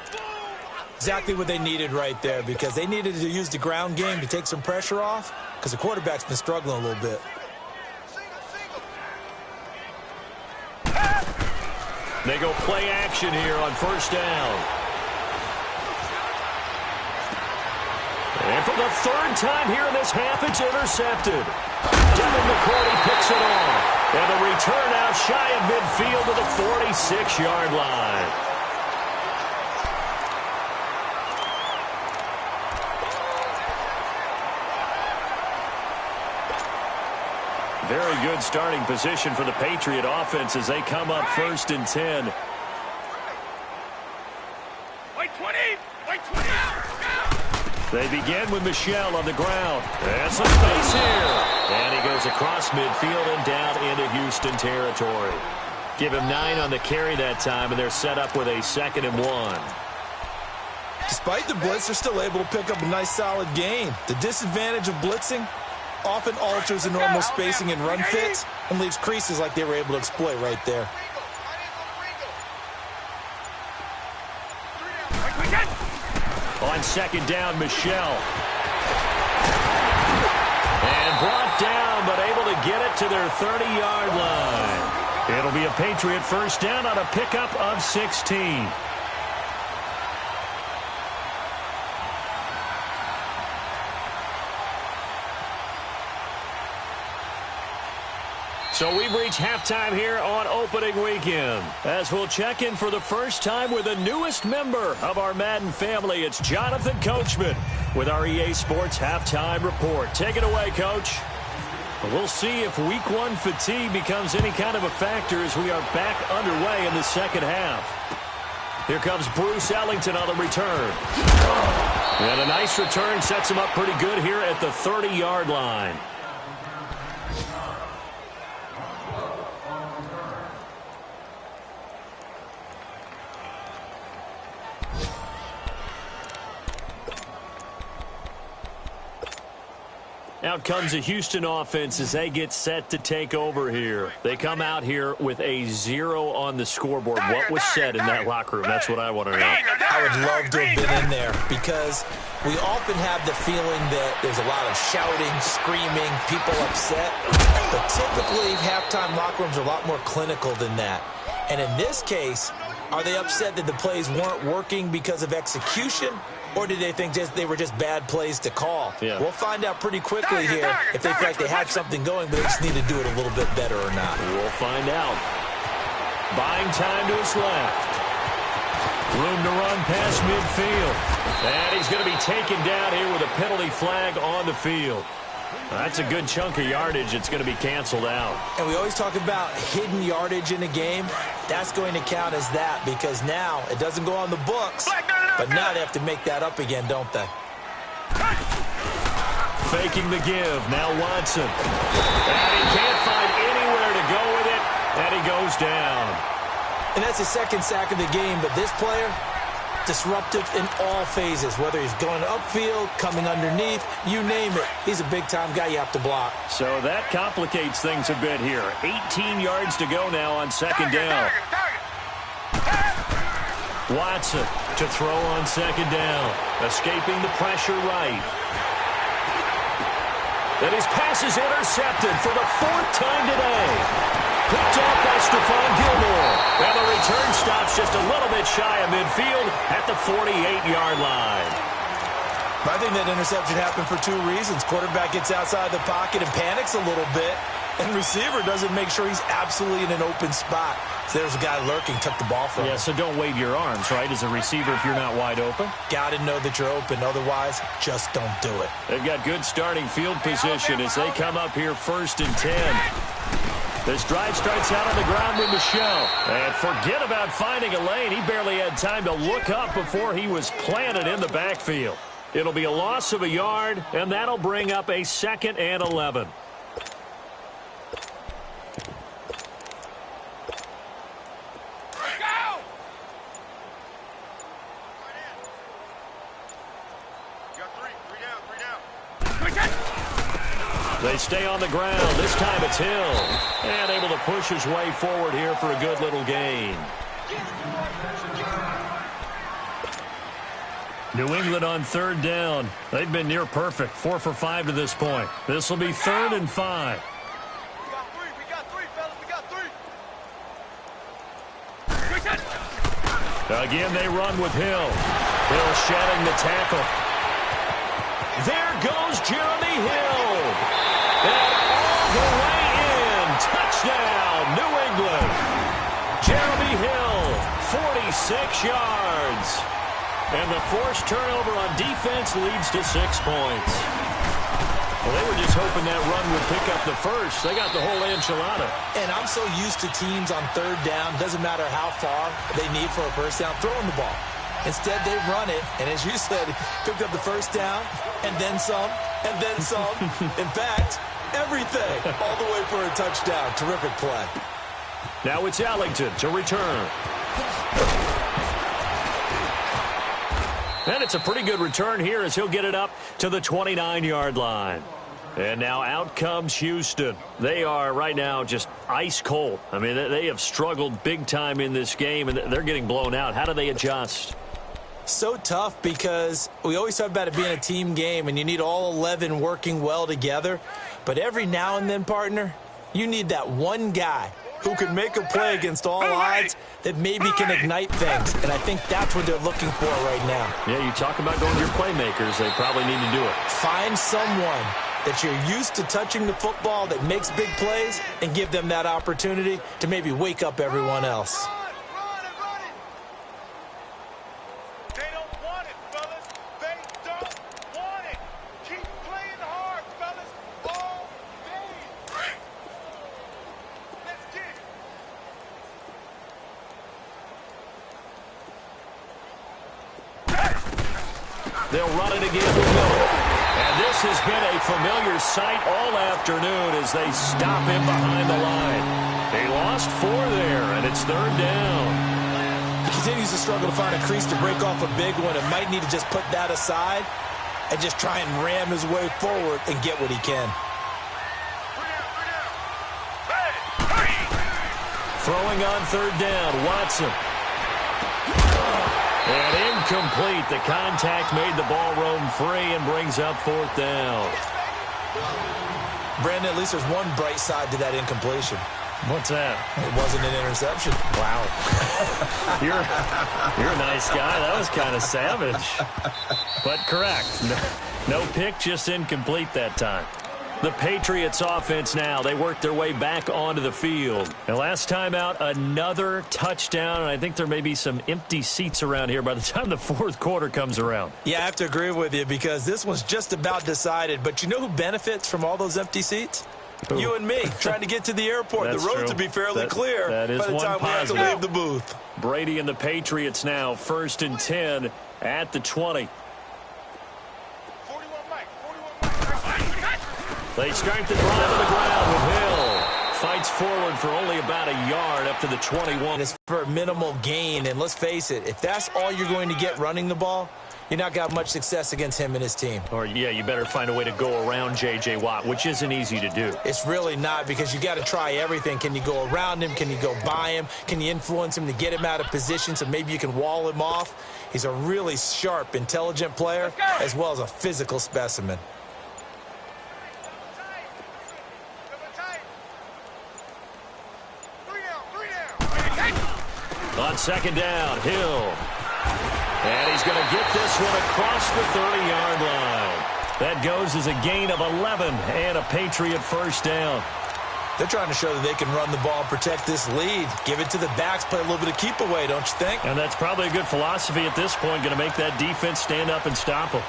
Exactly what they needed right there, because they needed to use the ground game to take some pressure off, because the quarterback's been struggling a little bit. They go play action here on first down. And for the 3rd time here in this half, it's intercepted. Devin McCourty picks it off. And the return out shy of midfield to the 46-yard line. Very good starting position for the Patriot offense as they come up 1st and 10. Wait 20. They begin with Michel on the ground. And some space here. And he goes across midfield and down into Houston territory. Give him 9 on the carry that time, and they're set up with a 2nd and 1. Despite the blitz, they're still able to pick up a nice, solid gain. The disadvantage of blitzing often alters the normal spacing and run fits and leaves creases like they were able to exploit right there. On 2nd down, Michel. And brought down, but able to get it to their 30-yard line. It'll be a Patriot first down on a pickup of 16. So we've reached halftime here on opening weekend. As we'll check in for the first time with the newest member of our Madden family, it's Jonathan Coachman with our EA Sports Halftime Report. Take it away, Coach. We'll see if Week 1 fatigue becomes any kind of a factor as we are back underway in the second half. Here comes Bruce Ellington on the return. And a nice return sets him up pretty good here at the 30-yard line. Out comes the Houston offense as they get set to take over here. They come out here with a 0 on the scoreboard. What was said in that locker room? That's what I want to know. I would love to have been in there, because we often have the feeling that there's a lot of shouting, screaming, people upset. But typically, halftime locker rooms are a lot more clinical than that. And in this case, are they upset that the plays weren't working because of execution? Or did they think they were just bad plays to call? Yeah. We'll find out pretty quickly here if they feel like they had something going, but they just need to do it a little bit better or not. We'll find out. Buying time to his left. Room to run past midfield. And he's going to be taken down here with a penalty flag on the field. That's a good chunk of yardage. It's going to be canceled out. And we always talk about hidden yardage in a game. That's going to count as that, because now it doesn't go on the books, But now they have to make that up again, don't they? Faking the give. Now Watson. And he can't find anywhere to go with it. And he goes down. And that's the second sack of the game. But this player, disruptive in all phases. Whether he's going upfield, coming underneath, you name it. He's a big-time guy you have to block. So that complicates things a bit here. 18 yards to go now on second down. Watson to throw on second down. Escaping the pressure right. And his pass is intercepted for the fourth time today. Picked off by Stephon Gilmore. And the return stops just a little bit shy of midfield at the 48-yard line. I think that interception happened for two reasons. Quarterback gets outside the pocket and panics a little bit. And receiver doesn't make sure he's absolutely in an open spot. So there's a guy lurking, took the ball from him. Yeah, so don't wave your arms, right, as a receiver if you're not wide open. Got to know that you're open. Otherwise, just don't do it. They've got good starting field position as they come up here 1st and 10. This drive starts out on the ground with Michel. And forget about finding a lane. He barely had time to look up before he was planted in the backfield. It'll be a loss of a yard, and that'll bring up a 2nd and 11. They stay on the ground. This time it's Hill. And able to push his way forward here for a good little gain. New England on 3rd down. They've been near perfect. 4 for 5 to this point. This will be 3rd and 5. We got three, fellas. We got three. Again, they run with Hill. Hill shedding the tackle. There goes Jeremy Hill. And all the way in. Touchdown, New England. Jeremy Hill, 46 yards. And the forced turnover on defense leads to 6 points. Well, they were just hoping that run would pick up the first. They got the whole enchilada. And I'm so used to teams on 3rd down, doesn't matter how far they need for a first down, throwing the ball. Instead, they run it, and as you said, picked up the first down, and then some, and then some. In fact, everything, all the way for a touchdown. Terrific play. Now it's Ellington to return. And it's a pretty good return here as he'll get it up to the 29-yard line. And now out comes Houston. They are right now just ice cold. I mean, they have struggled big time in this game, and they're getting blown out. How do they adjust? So tough because we always talk about it being a team game, and you need all 11 working well together. But every now and then, partner, you need that one guy who can make a play against all odds that maybe can ignite things. And I think that's what they're looking for right now. Yeah, you talk about going to your playmakers. They probably need to do it. Find someone that you're used to touching the football that makes big plays and give them that opportunity to maybe wake up everyone else. They don't want it, fellas. They don't want it. Keep playing hard, fellas. All day. Let's get it. They'll run it again with Miller. And this has been a familiar sight all afternoon as they stop him behind the line. They lost 4 there, and it's 3rd down. He continues to struggle to find a crease to break off a big one and might need to just put that aside and just try and ram his way forward and get what he can. Throwing on 3rd down, Watson. And incomplete. The contact made the ball roam free and brings up 4th down. Brandon, at least there's one bright side to that incompletion. What's that? It wasn't an interception. Wow. You're a nice guy. That was kind of savage. But correct. No pick, just incomplete that time. The Patriots offense now, they work their way back onto the field. And last time out, another touchdown, and I think there may be some empty seats around here by the time the 4th quarter comes around. Yeah, I have to agree with you because this one's just about decided. But you know who benefits from all those empty seats? Who? You and me, trying to get to the airport. That's the roads true. will be fairly clear that is by the time we have to leave the booth. Brady and the Patriots now, 1st and 10 at the 20. They start the drive to the ground with Hill. Fights forward for only about a yard up to the 21. It's for a minimal gain, and let's face it, if that's all you're going to get running the ball, you're not got much success against him and his team. Or, yeah, you better find a way to go around J.J. Watt, which isn't easy to do. It's really not, because you got to try everything. Can you go around him? Can you go by him? Can you influence him to get him out of position so maybe you can wall him off? He's a really sharp, intelligent player, as well as a physical specimen. On second down, Hill. And he's going to get this one across the 30-yard line. That goes as a gain of 11 and a Patriot first down. They're trying to show that they can run the ball and protect this lead. Give it to the backs, play a little bit of keep away, don't you think? And that's probably a good philosophy at this point, going to make that defense stand up and stop them.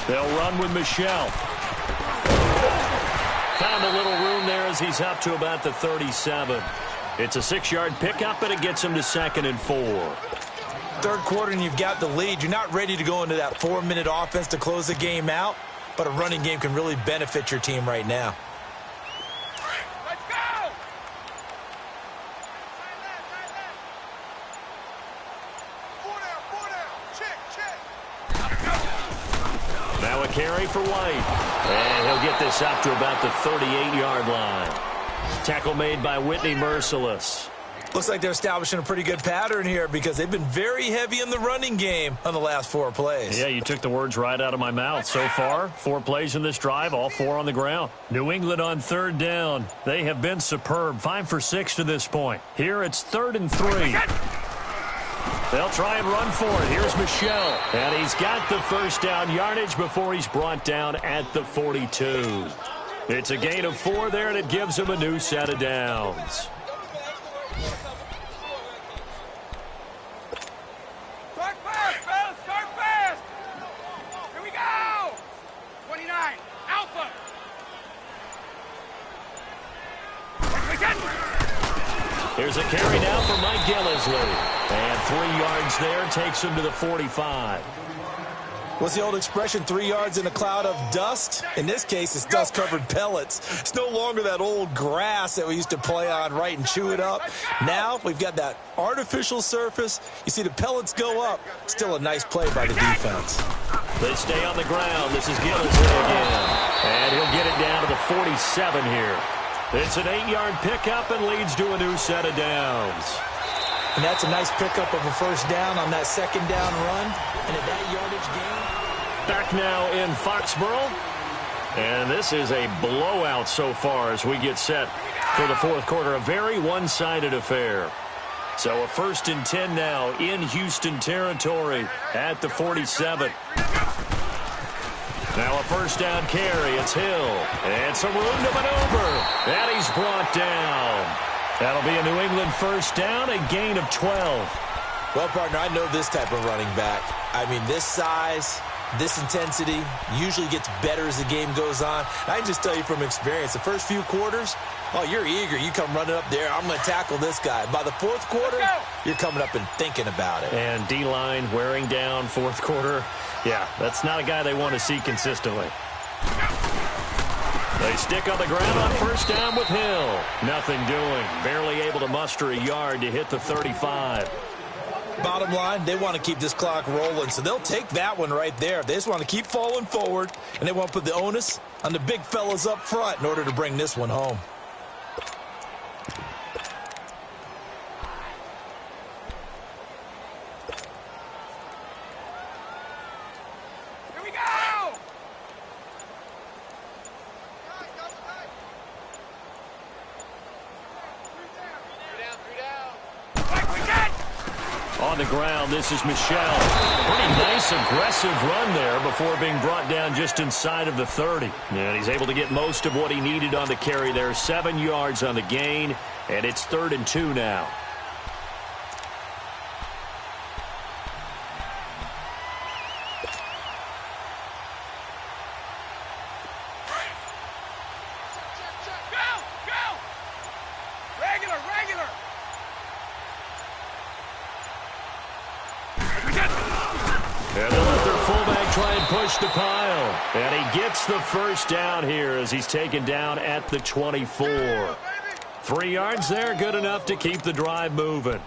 They'll run with Michelle. Found a little room there as he's up to about the 37. It's a 6-yard pickup, and it gets him to 2nd and 4. Third quarter, and you've got the lead. You're not ready to go into that 4-minute offense to close the game out, but a running game can really benefit your team right now. Let's go! Four down. Check. Now a carry for White. And he'll get this up to about the 38-yard line. Tackle made by Whitney Merciless. Looks like they're establishing a pretty good pattern here because they've been very heavy in the running game on the last 4 plays. Yeah, you took the words right out of my mouth. So far, 4 plays in this drive, all 4 on the ground. New England on third down. They have been superb, 5 for 6 to this point. Here it's 3rd and 3. They'll try and run for it. Here's Michelle. And he's got the first down yardage before he's brought down at the 42. It's a gain of 4 there, and it gives him a new set of downs. Start fast, fellas. Start fast. Here we go. 29. Alpha. Here's a carry now for Mike Gillisley. And 3 yards there takes him to the 45. What's the old expression, 3 yards in a cloud of dust? In this case, it's dust-covered pellets. It's no longer that old grass that we used to play on, right, and chew it up. Now we've got that artificial surface. You see the pellets go up. Still a nice play by the defense. They stay on the ground. This is Gillisley again. And he'll get it down to the 47 here. It's an 8-yard pickup and leads to a new set of downs. And that's a nice pickup of a first down on that second down run. And at that yardage gain. Back now in Foxborough. And this is a blowout so far as we get set for the fourth quarter. A very one-sided affair. So a 1st and 10 now in Houston territory at the 47. Now a first down carry. It's Hill. And some room to maneuver. And he's brought down. That'll be a New England first down, a gain of 12. Well, partner, I know this type of running back. I mean, this size, this intensity usually gets better as the game goes on. I can just tell you from experience, the first few quarters, oh, you're eager. You come running up there, I'm going to tackle this guy. By the fourth quarter, you're coming up and thinking about it. And D-line wearing down fourth quarter. Yeah, that's not a guy they want to see consistently. They stick on the ground on first down with Hill. Nothing doing. Barely able to muster a yard to hit the 35. Bottom line, they want to keep this clock rolling, so they'll take that one right there. They just want to keep falling forward, and they want to put the onus on the big fellas up front in order to bring this one home. On the ground, this is Michelle. Pretty nice, aggressive run there before being brought down just inside of the 30. And he's able to get most of what he needed on the carry there. 7 yards on the gain, and it's 3rd and 2 now. And they'll let their fullback try and push the pile. And he gets the first down here as he's taken down at the 24. 3 yards there, good enough to keep the drive moving.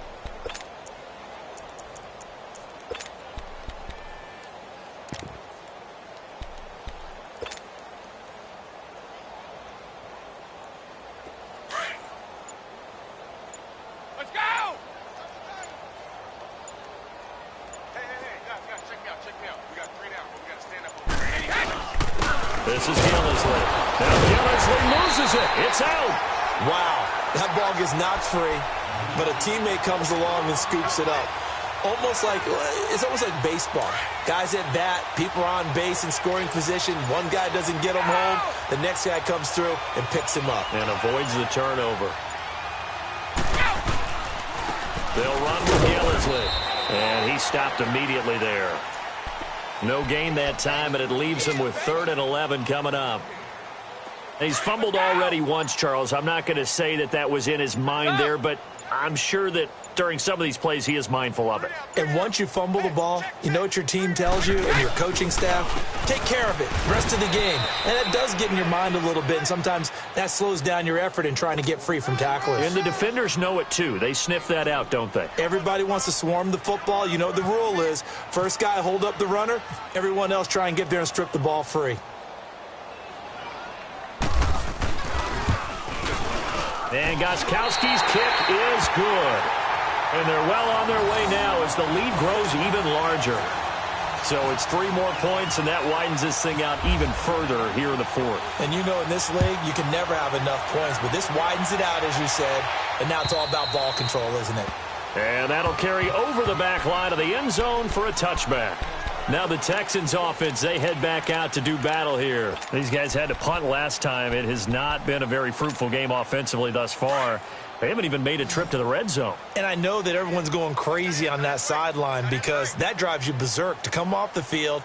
This is Gillisley. Now Gillisley loses it. It's out. Wow, that ball gets knocked free, but a teammate comes along and scoops it up. It's almost like baseball. Guys at bat, people are on base in scoring position. One guy doesn't get him home. The next guy comes through and picks him up. And avoids the turnover. They'll run with Gillisley. And he stopped immediately there. No gain that time, and it leaves him with 3rd and 11 coming up. He's fumbled already once, Charles. I'm not going to say that was in his mind there, but I'm sure that during some of these plays he is mindful of it. And once you fumble the ball, you know what your team tells you and your coaching staff? Take care of it rest of the game. And it does get in your mind a little bit, and sometimes that slows down your effort in trying to get free from tacklers. And the defenders know it too. They sniff that out, don't they? Everybody wants to swarm the football. You know what the rule is. First guy hold up the runner. Everyone else try and get there and strip the ball free. And Gostkowski's kick is good. And they're well on their way now as the lead grows even larger. So it's 3 more points, and that widens this thing out even further here in the 4th. And you know in this league, you can never have enough points, but this widens it out, as you said, and now it's all about ball control, isn't it? And that'll carry over the back line of the end zone for a touchback. Now the Texans offense, they head back out to do battle here. These guys had to punt last time. It has not been a very fruitful game offensively thus far. They haven't even made a trip to the red zone. And I know that everyone's going crazy on that sideline because that drives you berserk to come off the field,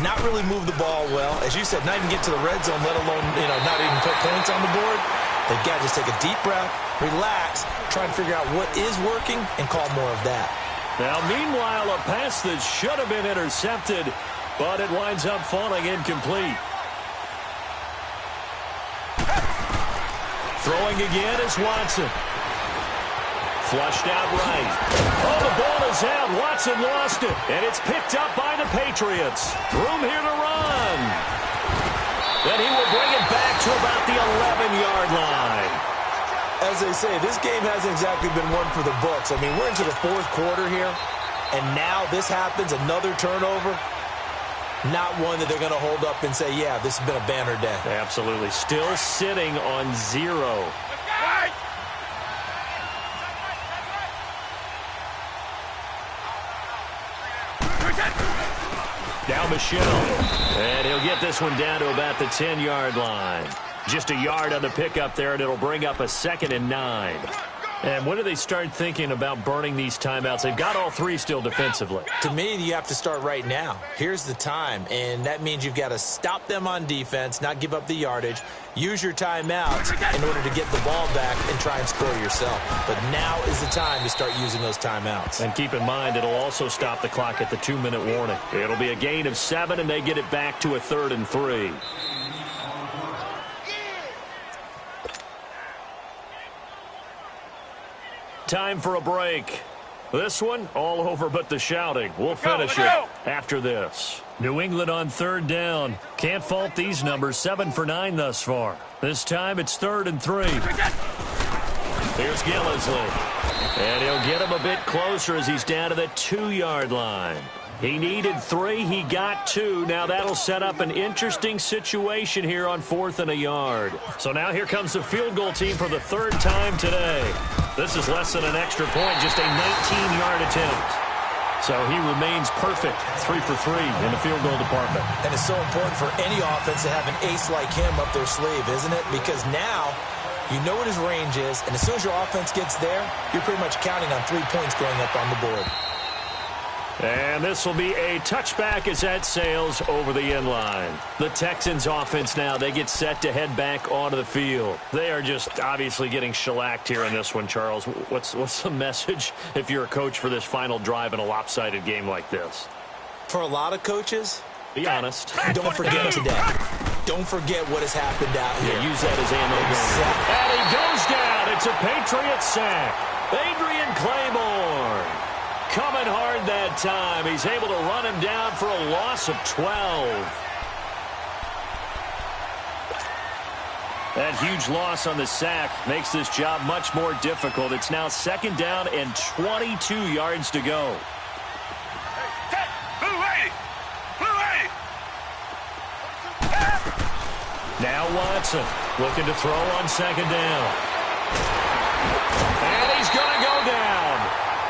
not really move the ball well. As you said, not even get to the red zone, let alone, not even put points on the board. They've got to just take a deep breath, relax, try and figure out what is working and call more of that. Now, meanwhile, a pass that should have been intercepted, but it winds up falling incomplete. Throwing again is Watson. Flushed out right. Oh, the ball is out. Watson lost it, and it's picked up by the Patriots. Room here to run. Then he will bring it back to about the 11-yard line. As they say, this game hasn't exactly been one for the books. I mean, we're into the 4th quarter here, and now this happens, another turnover. Not one that they're going to hold up and say, yeah, this has been a banner day. Absolutely. Still sitting on 0. Now Michelle. And he'll get this one down to about the 10-yard line. Just a yard on the pickup there, and it'll bring up a 2nd and 9. And when do they start thinking about burning these timeouts? They've got all 3 still defensively. To me, you have to start right now. Here's the time, and that means you've got to stop them on defense, not give up the yardage, use your timeouts in order to get the ball back and try and score yourself. But now is the time to start using those timeouts. And keep in mind, it'll also stop the clock at the 2-minute warning. It'll be a gain of 7, and they get it back to a 3rd and 3. Time for a break. This one, all over but the shouting. We'll finish it after this. New England on 3rd down. Can't fault these numbers. 7 for 9 thus far. This time it's 3rd and 3. Here's Gillisley. And he'll get him a bit closer as he's down to the 2-yard line. He needed 3. He got 2. Now that'll set up an interesting situation here on 4th and a yard. So now here comes the field goal team for the 3rd time today. This is less than an extra point, just a 19-yard attempt. So he remains perfect, 3 for 3 in the field goal department. And it's so important for any offense to have an ace like him up their sleeve, isn't it? Because now you know what his range is, and as soon as your offense gets there, you're pretty much counting on 3 points going up on the board. And this will be a touchback as that sails over the end line. The Texans offense now, they get set to head back onto the field. They are just obviously getting shellacked here in this one, Charles. What's the message if you're a coach for this final drive in a lopsided game like this? For a lot of coaches, be honest. Don't forget today. Don't forget what has happened out here. Yeah, use that as ammo. Exactly. And he goes down. It's a Patriot sack. Adrian Claiborne coming hard that time. He's able to run him down for a loss of 12. That huge loss on the sack makes this job much more difficult. It's now 2nd down and 22 yards to go. Now Watson looking to throw on 2nd down. And he's going to go down.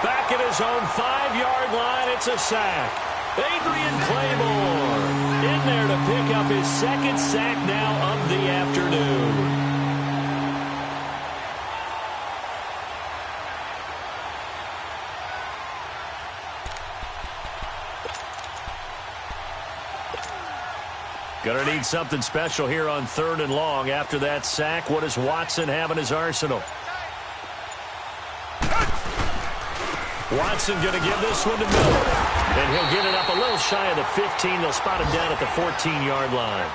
Back at his own 5-yard line, it's a sack. Adrian Claiborne in there to pick up his 2nd sack now of the afternoon. Going to need something special here on 3rd and long. After that sack, what does Watson have in his arsenal? Watson going to give this one to Miller. And he'll get it up a little shy of the 15. They'll spot him down at the 14-yard line.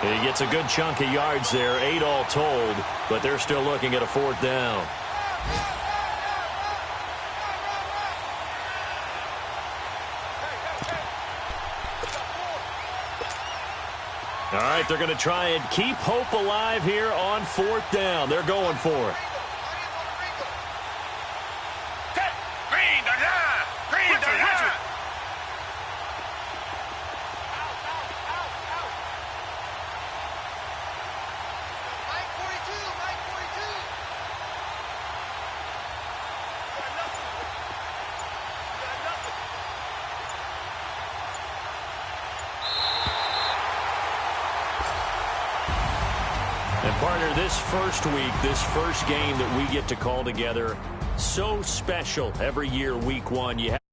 He gets a good chunk of yards there, 8 all told, but they're still looking at a 4th down. All right, they're going to try and keep hope alive here on 4th down. They're going for it. Partner, this first week, this first game that we get to call together, so special every year, week 1. You have